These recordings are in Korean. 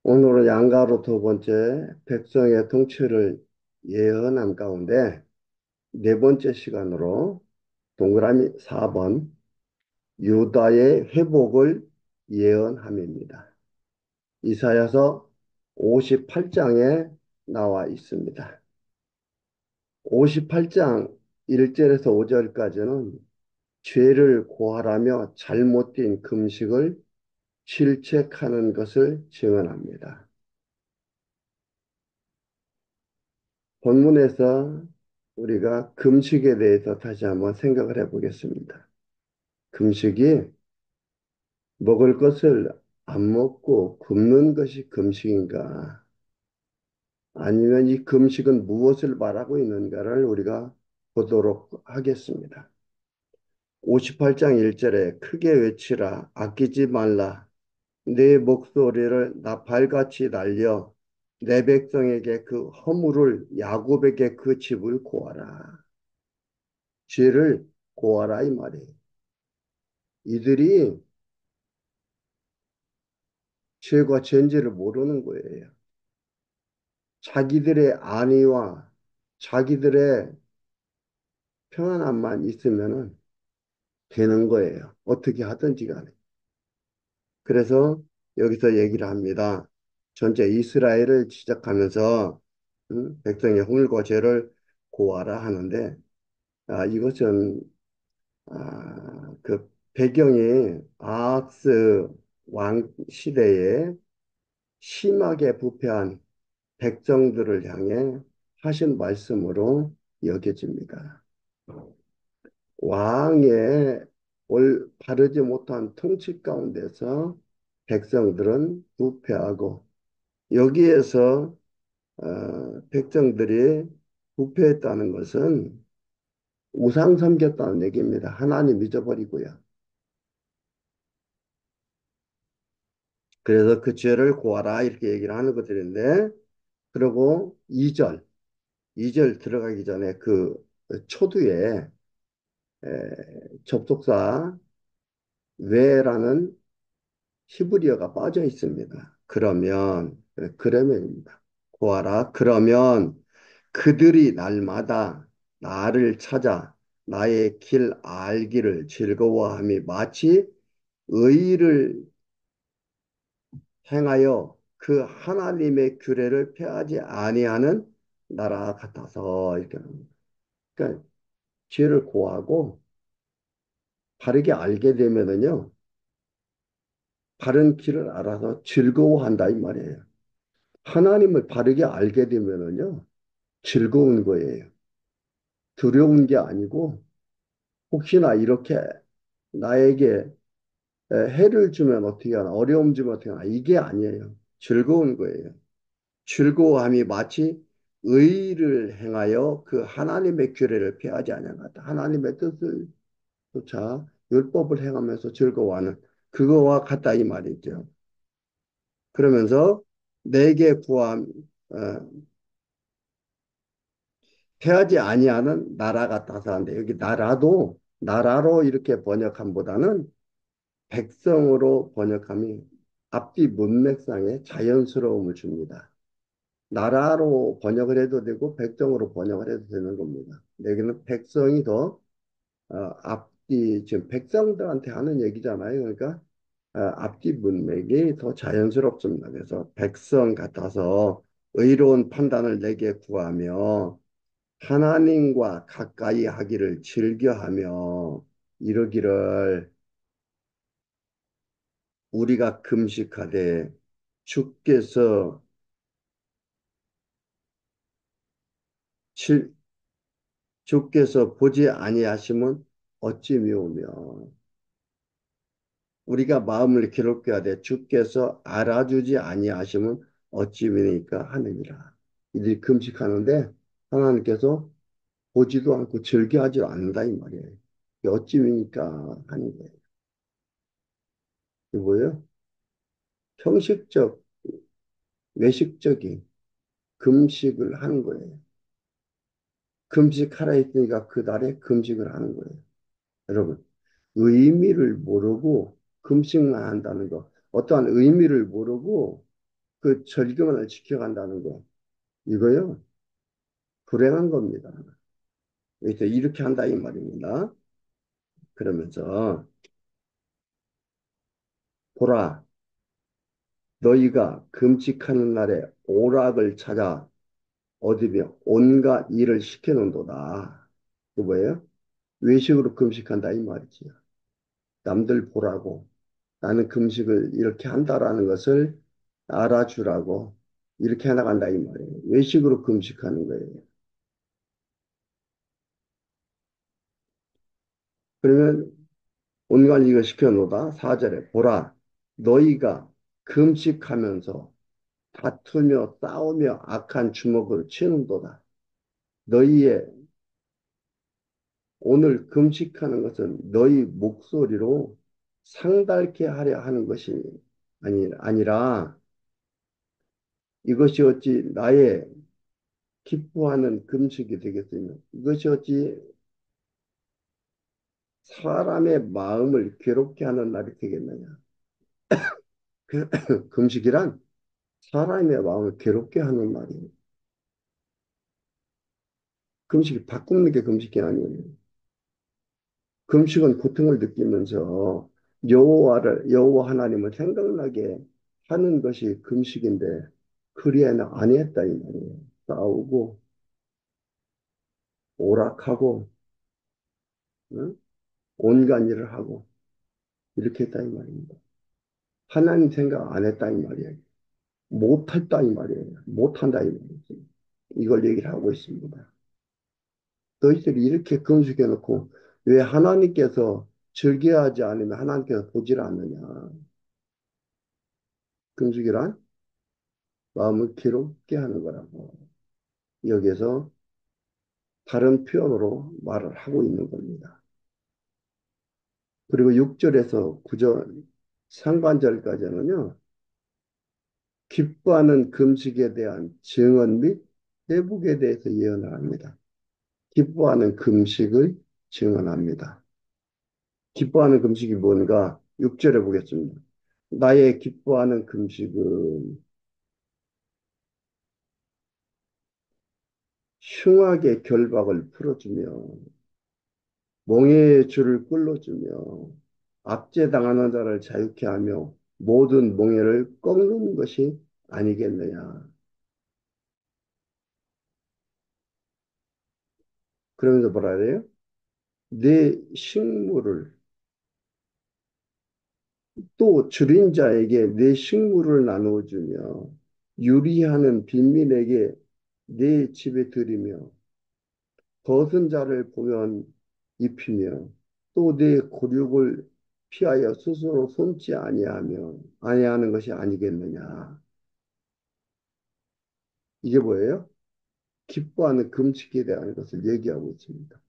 오늘은 양가로 두 번째 백성의 통치를 예언한 가운데 네 번째 시간으로 동그라미 4번 유다의 회복을 예언함입니다. 이사야서 58장에 나와 있습니다. 58장 1절에서 5절까지는 죄를 고하라며 잘못된 금식을 실책하는 것을 증언합니다. 본문에서 우리가 금식에 대해서 다시 한번 생각을 해보겠습니다. 금식이 먹을 것을 안 먹고 굶는 것이 금식인가? 아니면 이 금식은 무엇을 말하고 있는가를 우리가 보도록 하겠습니다. 58장 1절에 크게 외치라, 아끼지 말라. 내 목소리를 나팔같이 날려 내 백성에게 그 허물을 야곱에게 그 집을 고하라. 죄를 고하라 이 말이에요. 이들이 죄와 전제를 모르는 거예요. 자기들의 안위와 자기들의 평안함만 있으면 되는 거예요. 어떻게 하든지 간에. 그래서 여기서 얘기를 합니다. 전체 이스라엘을 지적하면서 백성의 홍일과 죄를 고하라 하는데 이것은 그 배경이 아하스 왕 시대에 심하게 부패한 백성들을 향해 하신 말씀으로 여겨집니다. 왕의 바르지 못한 통치 가운데서 백성들은 부패하고 여기에서 백성들이 부패했다는 것은 우상 섬겼다는 얘기입니다. 하나님 잊어버리고요. 그래서 그 죄를 고하라 이렇게 얘기를 하는 것들인데 그리고 2절 들어가기 전에 그 초두에 접속사 왜라는 히브리어가 빠져 있습니다. 그러면입니다. 고하라. 그러면 그들이 날마다 나를 찾아 나의 길 알기를 즐거워함이 마치 의를 행하여 그 하나님의 규례를 폐하지 아니하는 나라 같아서 이렇게 합니다. 그러니까 죄를 고하고 바르게 알게 되면은요 바른 길을 알아서 즐거워한다 이 말이에요. 하나님을 바르게 알게 되면은요 즐거운 거예요. 두려운 게 아니고 혹시나 이렇게 나에게 해를 주면 어떻게 하나 어려움 주면 어떻게 하나 이게 아니에요. 즐거운 거예요. 즐거워함이 마치 의를 행하여 그 하나님의 규례를 폐하지 아니하다. 하나님의 뜻을 쫓아 율법을 행하면서 즐거워하는 그거와 같다 이 말이죠. 그러면서 내게 구함 어, 폐하지 아니하는 나라 같아서 하는데 여기 나라도 나라로 이렇게 번역함보다는 백성으로 번역함이 앞뒤 문맥상에 자연스러움을 줍니다. 나라로 번역을 해도 되고 백성으로 번역을 해도 되는 겁니다. 여기는 백성이 더 앞뒤 지금 백성들한테 하는 얘기잖아요. 그러니까 앞뒤 문맥이 더 자연스럽습니다. 그래서 백성 같아서 의로운 판단을 내게 구하며 하나님과 가까이 하기를 즐겨하며 이러기를 우리가 금식하되 주께서 칠- 주께서 보지 아니하시면 어찌 미우며 우리가 마음을 괴롭게 하되 주께서 알아주지 아니하시면 어찌 미니까 하느니라. 이들이 금식하는데 하나님께서 보지도 않고 즐겨하지 않는다 이 말이에요. 이게 어찌 미니까 하는 거예요. 이게 뭐예요? 형식적, 외식적인 금식을 하는 거예요. 금식하라 했으니까 그날에 금식을 하는 거예요. 여러분, 의미를 모르고 금식만 한다는 거. 어떠한 의미를 모르고 그 절기만을 지켜간다는 거. 이거요, 불행한 겁니다. 이제 이렇게 한다 이 말입니다. 그러면서 보라, 너희가 금식하는 날에 오락을 찾아 얻으며 온갖 일을 시켜놓는도다. 그 뭐예요? 외식으로 금식한다 이 말이지요. 남들 보라고 나는 금식을 이렇게 한다라는 것을 알아주라고 이렇게 해나간다 이 말이에요. 외식으로 금식하는 거예요. 그러면 온갖 일을 시켜놓다 4절에 보라, 너희가 금식하면서 다투며 싸우며 악한 주먹으로 치는도다. 너희의 오늘 금식하는 것은 너희 목소리로 상달케 하려 하는 것이 아니라 이것이 어찌 나의 기뻐하는 금식이 되겠으며 이것이 어찌 사람의 마음을 괴롭게 하는 날이 되겠느냐. 그 금식이란 사람의 마음을 괴롭게 하는 말이에요. 금식이 바꾸는 게 금식이 아니에요. 금식은 고통을 느끼면서 여호와 하나님을 생각나게 하는 것이 금식인데 그리에는 안 했다 이 말이에요. 싸우고 오락하고 응? 온갖 일을 하고 이렇게 했다 이 말입니다. 하나님 생각 안 했다 이 말이에요. 못했다 이 말이에요. 못한다 이 말이지. 이걸 얘기를 하고 있습니다. 너희들이 이렇게 금식해 놓고 왜 하나님께서 즐겨하지 않으면 하나님께서 보질 않느냐. 금식이란 마음을 괴롭게 하는 거라고. 여기에서 다른 표현으로 말을 하고 있는 겁니다. 그리고 6절에서 9절 상반절까지는요. 기뻐하는 금식에 대한 증언 및 회복에 대해서 예언을 합니다. 기뻐하는 금식을 증언합니다. 기뻐하는 금식이 뭔가 6절에 보겠습니다. 나의 기뻐하는 금식은 흉악의 결박을 풀어주며 몽의 줄을 끌어주며 압제당하는 자를 자유케 하며 모든 몽해를 꺾는 것이 아니겠느냐. 그러면서 뭐라 그래요? 내 식물을 또 줄인 자에게 내 식물을 나누어주며 유리하는 빈민에게 내 집에 들이며 벗은 자를 보면 입히며 또 내 곤욕을 피하여 스스로 숨지 아니하는 것이 아니겠느냐. 이게 뭐예요? 기뻐하는 금식에 대한 것을 얘기하고 있습니다.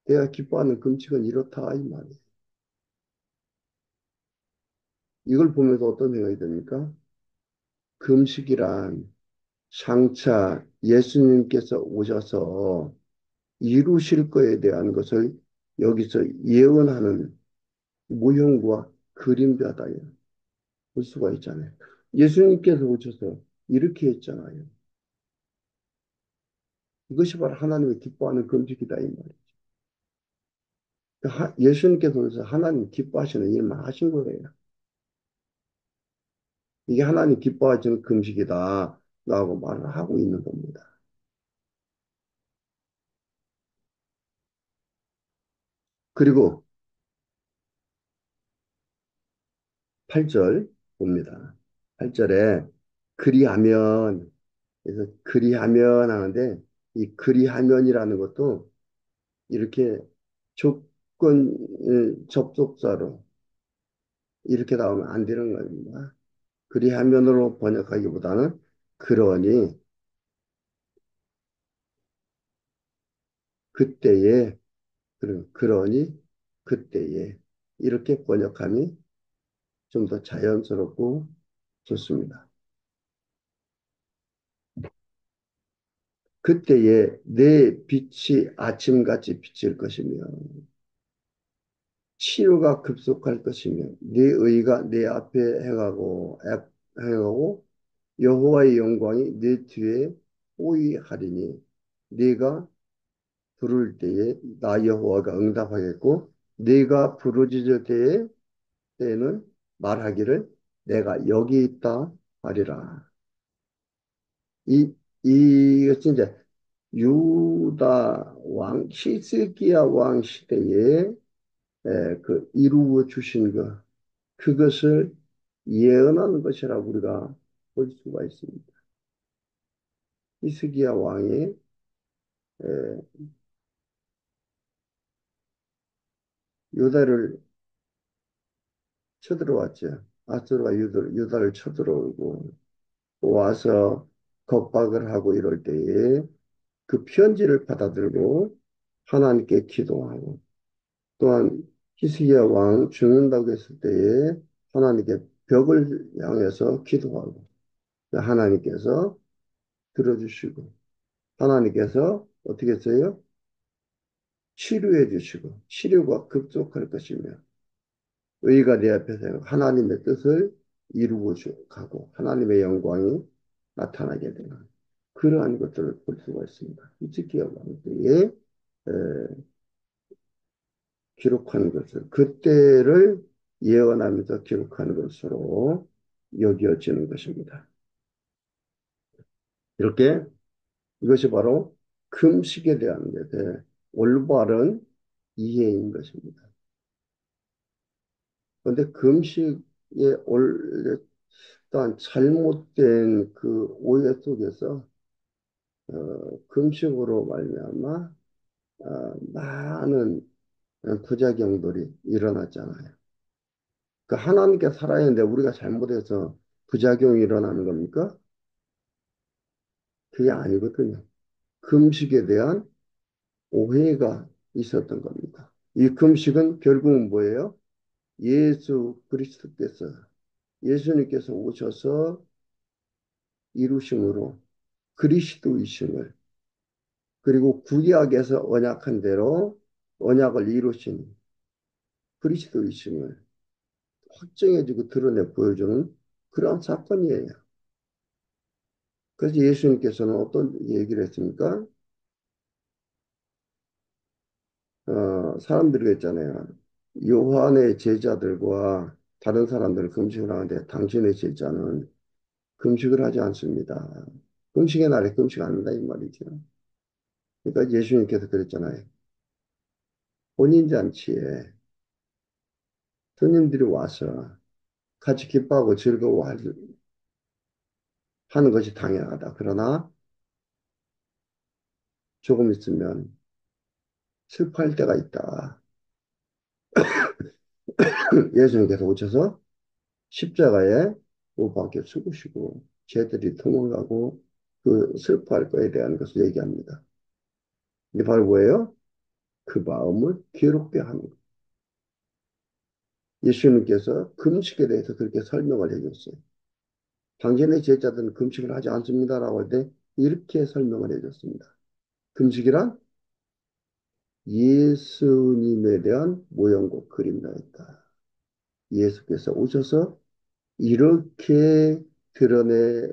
내가 기뻐하는 금식은 이렇다 이 말이에요. 이걸 보면서 어떤 생각이 듭니까? 금식이란 장차 예수님께서 오셔서 이루실 거에 대한 것을 여기서 예언하는 모형과 그림자다 볼 수가 있잖아요. 예수님께서 오셔서 이렇게 했잖아요. 이것이 바로 하나님의 기뻐하는 금식이다 이 말이에요. 예수님께서 오셔서 하나님 기뻐하시는 일만 하신 거예요. 이게 하나님 기뻐하시는 금식이다 라고 말을 하고 있는 겁니다. 그리고 8절 봅니다. 8절에 그리하면 그래서 그리하면 하는데 이 그리하면이라는 것도 이렇게 조건 접속사로 이렇게 나오면 안 되는 겁니다. 그리하면으로 번역하기보다는 그러니 그때에 그러니 그때에 이렇게 번역함이 좀 더 자연스럽고 좋습니다. 그때에 내 빛이 아침같이 비칠 것이며 치유가 급속할 것이며 네 의가 내 앞에 행하고 여호와의 영광이 내 뒤에 호위하리니 네가 부를 때에 나 여호와가 응답하겠고 네가 부르짖을 때에는 말하기를 내가 여기 있다 하리라. 이 이것이 이제 유다 왕 히스기야 왕 시대에 그 이루어 주신 것 그것을 예언하는 것이라고 우리가 볼 수가 있습니다. 히스기야 왕이 에, 유다를 쳐들어왔죠. 아수르가 유다를 쳐들어오고 와서 겁박을 하고 이럴 때에 그 편지를 받아들고 하나님께 기도하고 또한 히스기야 왕 죽는다고 했을 때에 하나님께 벽을 향해서 기도하고 하나님께서 들어주시고 하나님께서 어떻게 했어요? 치료해 주시고 치료가 급속할 것이며 의가 내 앞에서 하나님의 뜻을 이루고 가고 하나님의 영광이 나타나게 되는 그러한 것들을 볼 수가 있습니다. 히스기야 왕때에 기록한 것을 그때를 예언하면서 기록하는 것으로 여겨지는 것입니다. 이렇게 이것이 바로 금식에 대한 것의 올바른 이해인 것입니다. 그런데 금식에 일단 잘못된 그 오해 속에서 금식으로 말미암아 많은 부작용들이 일어났잖아요. 그 하나님께 살아야 하는데 우리가 잘못해서 부작용이 일어나는 겁니까? 그게 아니거든요. 금식에 대한 오해가 있었던 겁니다. 이 금식은 결국은 뭐예요? 예수 그리스도께서 예수님께서 오셔서 이루심으로 그리스도이심을 그리고 구약에서 언약한 대로 언약을 이루신 그리스도이심을 확정해주고 드러내 보여주는 그런 사건이에요. 그래서 예수님께서는 어떤 얘기를 했습니까? 사람들이 했잖아요. 요한의 제자들과 다른 사람들은 금식을 하는데 당신의 제자는 금식을 하지 않습니다. 금식의 날에 금식 안 한다 이 말이죠. 그러니까 예수님께서 그랬잖아요. 혼인잔치에 손님들이 와서 같이 기뻐하고 즐거워하는 것이 당연하다. 그러나 조금 있으면 슬퍼할 때가 있다. 예수님께서 오셔서 십자가에 못 박혀 죽으시고 죄들이 도망가고 그 슬퍼할 거에 대한 것을 얘기합니다. 이게 바로 뭐예요? 그 마음을 괴롭게 하는 거. 예수님께서 금식에 대해서 그렇게 설명을 해줬어요. 당신의 제자들은 금식을 하지 않습니다라고 할 때 이렇게 설명을 해줬습니다. 금식이란 예수님에 대한 모형과 그림자였다. 예수께서 오셔서 이렇게 드러내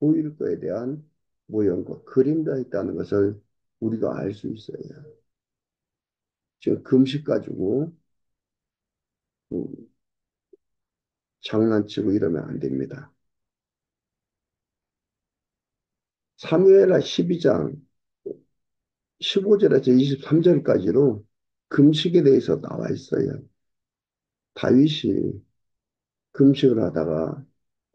보일 것에 대한 모형과 그림자였다는 것을 우리가 알 수 있어요. 지금 금식 가지고 음, 장난치고 이러면 안 됩니다. 사무엘하 12장 15절에서 23절까지로 금식에 대해서 나와 있어요. 다윗이 금식을 하다가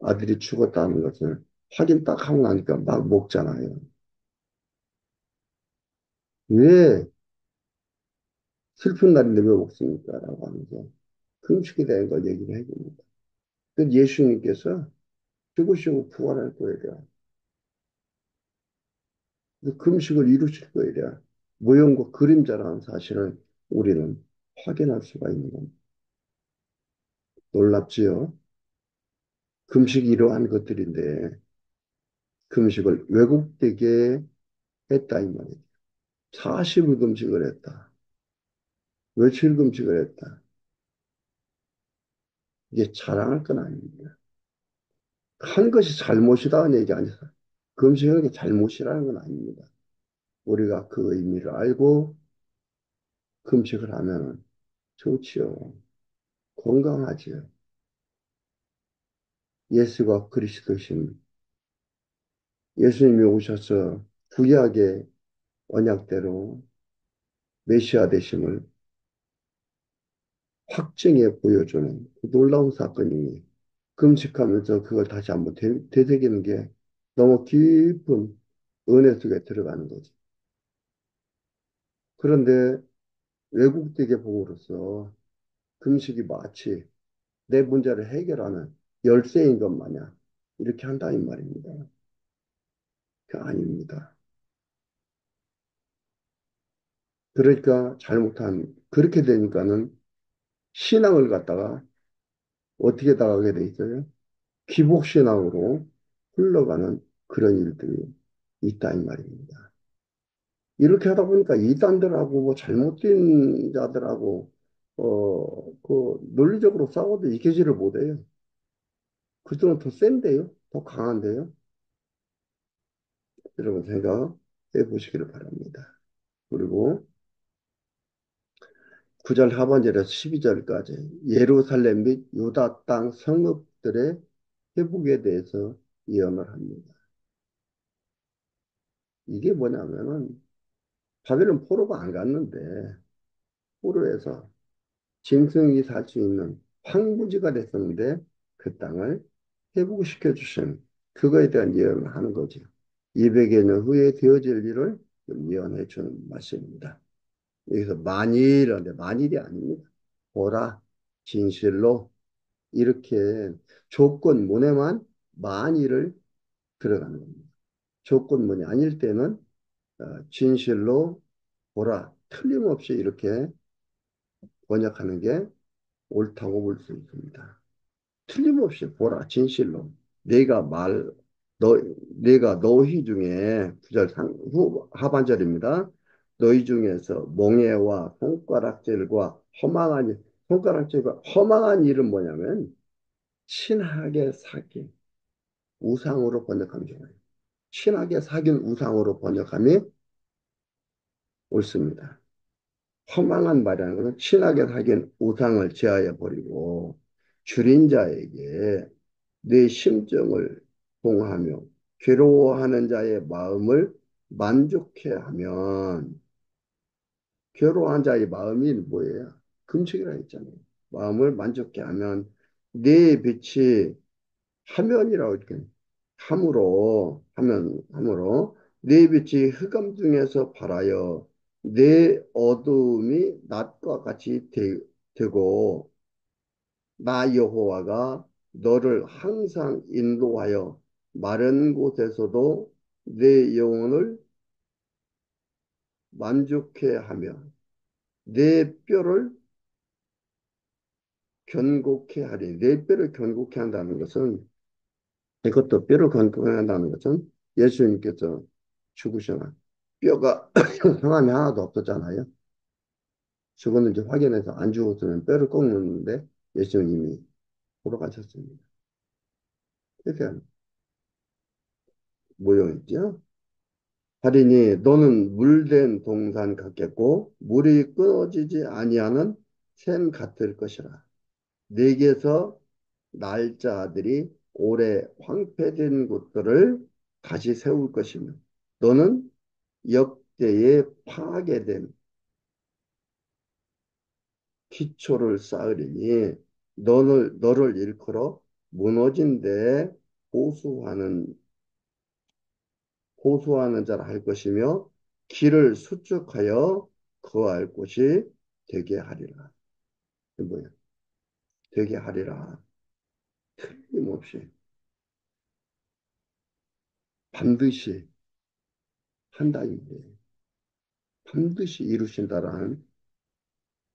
아들이 죽었다는 것을 확인 딱 하고 나니까 막 먹잖아요. 왜 슬픈 날인데 왜 먹습니까? 라고 하면서 금식에 대한 걸 얘기를 해줍니다. 그 예수님께서 죽으시고 부활할 거에 대한 그 금식을 이루실 거에 대한 모형과 그림자라는 사실을 우리는 확인할 수가 있는 겁니다. 놀랍지요? 금식이 이러한 것들인데 금식을 왜곡되게 했다 이 말이에요. 40일 금식을 했다. 며칠 금식을 했다. 이게 자랑할 건 아닙니다. 한 것이 잘못이다는 얘기 아니에요. 금식하는 게 잘못이라는 건 아닙니다. 우리가 그 의미를 알고 금식을 하면 좋지요. 건강하지요. 예수가 그리스도신 예수님이 오셔서 구약의 언약대로 메시아 되심을 확증해 보여주는 그 놀라운 사건이니 금식하면서 그걸 다시 한번 되새기는 게 너무 깊은 은혜 속에 들어가는 거지. 그런데 외국되게 봄으로써 금식이 마치 내 문제를 해결하는 열쇠인 것 마냥 이렇게 한다 이 말입니다. 그 아닙니다. 그러니까 그렇게 되니까는 신앙을 갖다가 어떻게 나가게 돼 있어요? 기복신앙으로 흘러가는 그런 일들이 있다 이 말입니다. 이렇게 하다 보니까 이단들하고 뭐 잘못된 자들하고 그 논리적으로 싸워도 이기지를 못해요. 그들은 더 센데요, 더 강한데요. 여러분 생각해 보시기를 바랍니다. 그리고 9절 하반절에서 12절까지 예루살렘 및 유다 땅 성읍들의 회복에 대해서 예언을 합니다. 이게 뭐냐면은 바벨론 포로가 안 갔는데 포로에서 짐승이 살 수 있는 황무지가 됐었는데 그 땅을 회복시켜 주신 그거에 대한 예언을 하는 거죠. 200여 년 후에 되어질 일을 예언해 주는 말씀입니다. 여기서 만일인데 만일이 아닙니다. 보라, 진실로 이렇게 조건문에만 만일을 들어가는 겁니다. 조건문이 아닐 때는 진실로 보라, 틀림없이 이렇게 번역하는 게 옳다고 볼 수 있습니다. 틀림없이 보라, 진실로. 내가 말, 너, 내가 너희 중에, 구절 하반절입니다. 너희 중에서 몽해와 손가락질과 손가락질과 허망한 일은 뭐냐면, 친하게 사귄 우상으로 번역하면 좋아요. 친하게 사귄 우상으로 번역함이 옳습니다. 허망한 말이라는 것은 친하게 사귄 우상을 제하여 버리고 줄인 자에게 내 심정을 공하며 괴로워하는 자의 마음을 만족해 하면 괴로워한 자의 마음이 뭐예요? 금식이라 했잖아요. 마음을 만족해 하면 내 빛이 화면이라고 이렇게 함으로 내 빛이 흑암 중에서 발하여 내 어두움이 낮과 같이 되고 나 여호와가 너를 항상 인도하여 마른 곳에서도 내 영혼을 만족해 하며 내 뼈를 견고케 하리. 내 뼈를 견고케 한다는 것은 이것도 뼈를 견고케 한다는 것은 예수님께서 죽으셔나 뼈가 상함이 하나도 없었잖아요. 저거는 이제 확인해서 안 죽었으면 뼈를 꼭 넣는데 예수님이 돌아가셨습니다. 그래서 모형이죠. 하리니 너는 물된 동산 같겠고 물이 끊어지지 아니하는 샘 같을 것이라. 내게서 날짜들이 오래 황폐된 곳들을 다시 세울 것이며 너는 역대에 파괴된 기초를 쌓으리니 너를 일컬어 무너진 데 호소하는 자라 할 것이며 길을 수축하여 거할 곳이 되게 하리라. 이게 뭐야? 되게 하리라. 틀림없이 반드시 한다는 게 반드시 이루신다라는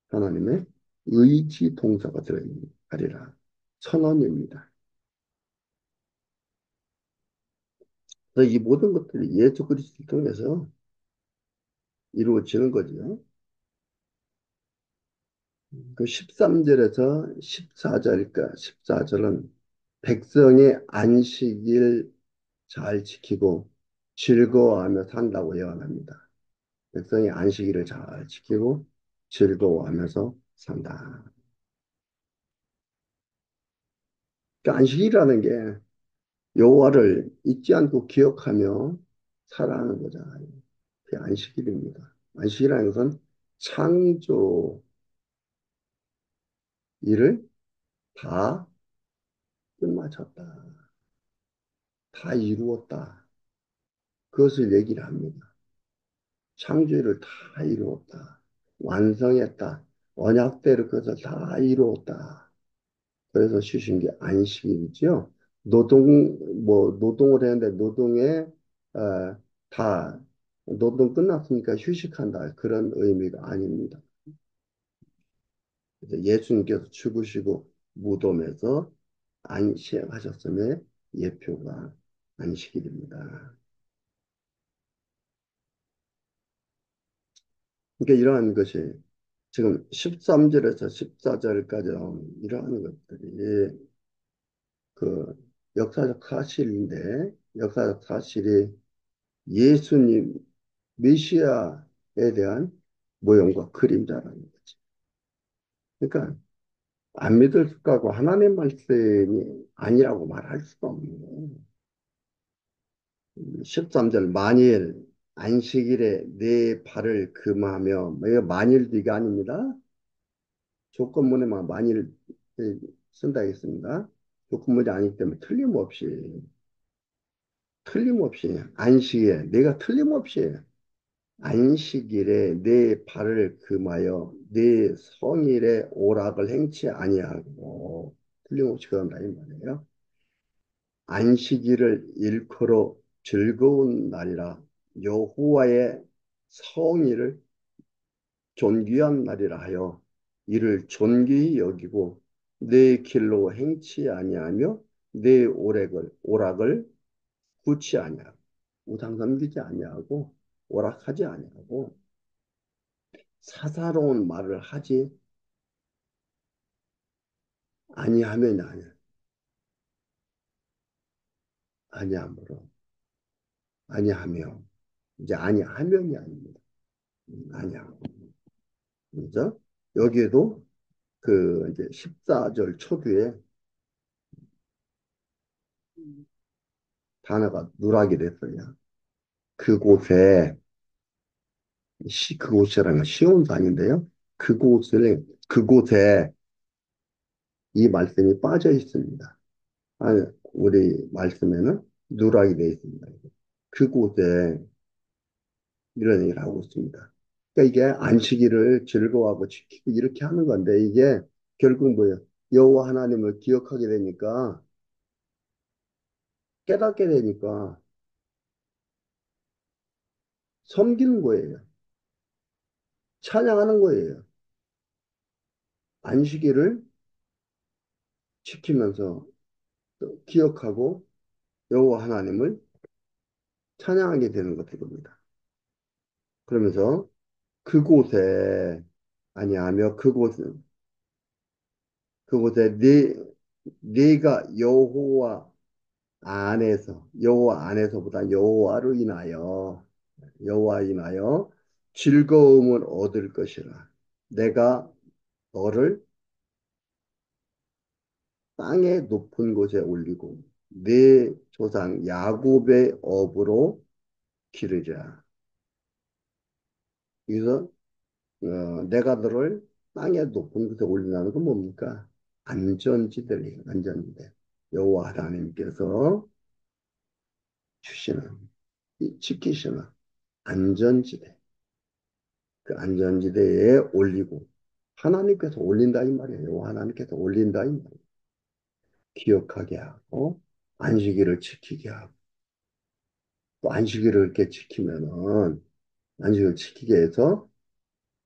하나님의 의지 동사가 들어있는 하리라. 선언입니다. 그래서 이 모든 것들이 예수 그리스도를 통해서 이루어지는 거죠. 그 13절에서 14절일까? 14절은 백성의 안식일 잘 지키고 즐거워하며 산다고 예언합니다. 백성이 안식일을 잘 지키고 즐거워하면서 산다. 그 안식이라는 게 여호와를 잊지 않고 기억하며 살아가는 거잖아요. 그게 안식일입니다. 안식이라는 것은 창조 일을 다 끝마쳤다. 다 이루었다. 그것을 얘기를 합니다. 창조일을 다 이루었다. 완성했다. 언약대로 그것을 다 이루었다. 그래서 쉬신 게 안식일이죠. 노동을 했는데 노동에, 어, 다, 노동 끝났으니까 휴식한다. 그런 의미가 아닙니다. 그래서 예수님께서 죽으시고 무덤에서 안식하셨음의 예표가 안식일입니다. 그러니까 이러한 것이 지금 13절에서 14절까지 나오는 이러한 것들이 그 역사적 사실인데 역사적 사실이 예수님 메시아에 대한 모형과 그림자라는 거지. 그러니까 안 믿을 수가고 하나님 말씀이 아니라고 말할 수가 없는 거예요. 13절 만일 안식일에 내 발을 금하며 뭐 이거 만일 뒤가 아닙니다. 조건문에만 만일 쓴다 했습니다. 조건문이 아니기 때문에 틀림없이 안식에 내가 틀림없이 안식일에 내 발을 금하여 내 성일에 오락을 행치 아니하고 틀림없이 그런다 이 말이에요. 안식일을 일컬어 즐거운 날이라 여호와의 성일을 존귀한 날이라 하여 이를 존귀히 여기고 내 길로 행치 아니하며 내 오락을 굳이 아니하고 우상 섬기지 아니하고 오락하지 아니하고 사사로운 말을 하지 아니하면 아니하므로 아니하며 이제 아니하면이 아닙니다. 아니하고 그죠? 여기에도 그 이제 14절 초두에 단어가 누락이 됐어요. 그곳에 그곳이라는 건 시온 산인데요. 그곳에 이 말씀이 빠져 있습니다. 아니, 우리 말씀에는 누락이 되어 있습니다. 그곳에 이런 얘기를 하고 있습니다. 그러니까 이게 안식일을 즐거워하고 지키고 이렇게 하는 건데 이게 결국 뭐예요? 여호와 하나님을 기억하게 되니까 깨닫게 되니까 섬기는 거예요. 찬양하는 거예요. 안식일을 지키면서 또 기억하고 여호와 하나님을 찬양하게 되는 것입니다. 그러면서 그곳에 아니하며 그곳에 네가 여호와 안에서보다 여호와 인하여 즐거움을 얻을 것이라. 내가 너를 땅의 높은 곳에 올리고 네 조상 야곱의 업으로 기르자. 여기서 내가 너를 땅의 높은 곳에 올린다는 건 뭡니까? 안전지대예요. 안전지대. 여호와 하나님께서 주시는 지키시는 안전지대. 그 안전지대에 올리고 하나님께서 올린다 이 말이에요. 하나님께서 올린다 이 말이에요. 기억하게 하고 안식일을 지키게 하고 또 안식일을 이렇게 지키면은 안식일을 지키게 해서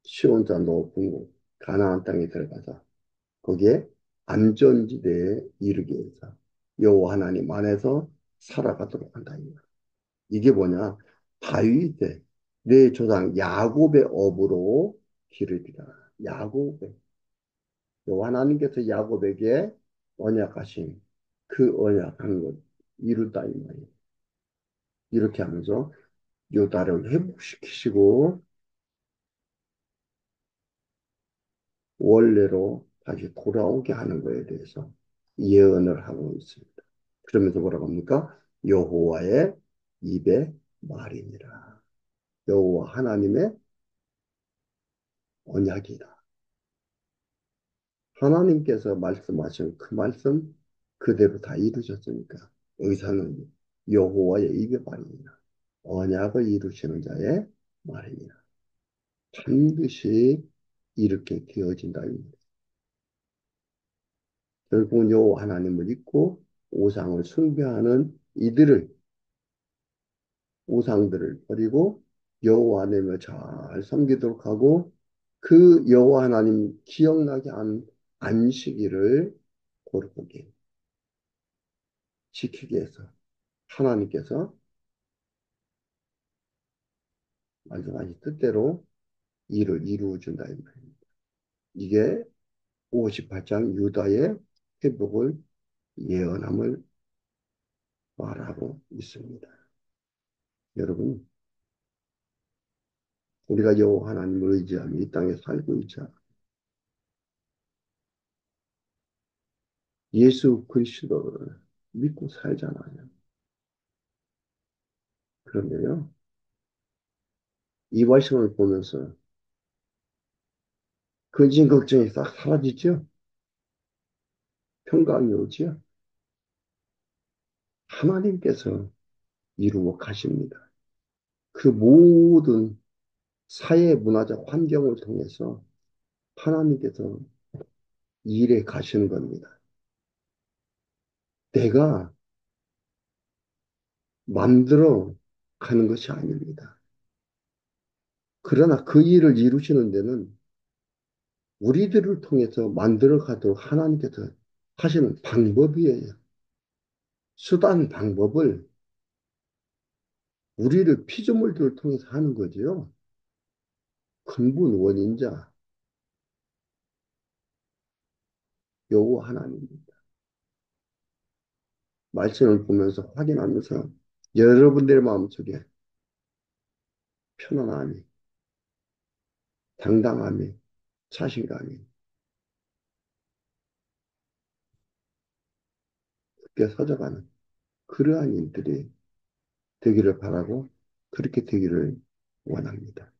시온산 높은 곳 가나안 땅에 들어가서 거기에 안전지대에 이르게 해서 여호와 하나님 안에서 살아가도록 한다. 이게 뭐냐? 다윗의 내 조상 야곱의 업으로 기르리라. 야곱의 여호와 하나님께서 야곱에게 언약하신 그 언약한 것 이루다 이 말이에요. 이렇게 하면서 요다를 회복시키시고 원래로 다시 돌아오게 하는 것에 대해서 예언을 하고 있습니다. 그러면서 뭐라고 합니까? 여호와의 입의 말이니라. 여호와 하나님의 언약이다. 하나님께서 말씀하신 그 말씀 그대로 다 이루셨으니까 의사는 여호와의 입의 말이니라. 언약을 이루시는 자의 말이니라. 반드시 이렇게 되어진다. 결국은 여호와 하나님을 믿고 우상을 숭배하는 이들을 우상들을 버리고 여호와 하나님을 잘 섬기도록 하고 그 여호와 하나님 기억나게 한 안식일을 거룩하게 지키기 위해서 하나님께서 말씀하신 뜻대로 일을 이루어 준다 이 말입니다. 이게 58장 유다의 회복을 예언함을 말하고 있습니다. 여러분, 우리가 여호와 하나님을 의지하며 이 땅에 살고 있자 예수 그리스도를 믿고 살잖아요. 그런데요, 이 말씀을 보면서 근심 걱정이 싹 사라지죠? 평강이 오지요? 하나님께서 이루어 가십니다. 그 모든 사회 문화적 환경을 통해서 하나님께서 일해 가시는 겁니다. 내가 만들어 가는 것이 아닙니다. 그러나 그 일을 이루시는 데는 우리들을 통해서 만들어 가도록 하나님께서 하시는 방법이에요. 수단, 방법을 우리를 피조물들을 통해서 하는 거지요. 근본 원인자 여호와 하나님입니다. 말씀을 보면서 확인하면서 여러분들의 마음속에 편안함이, 당당함이, 자신감이 깊게 서져가는 그러한 일들이 되기를 바라고 그렇게 되기를 원합니다.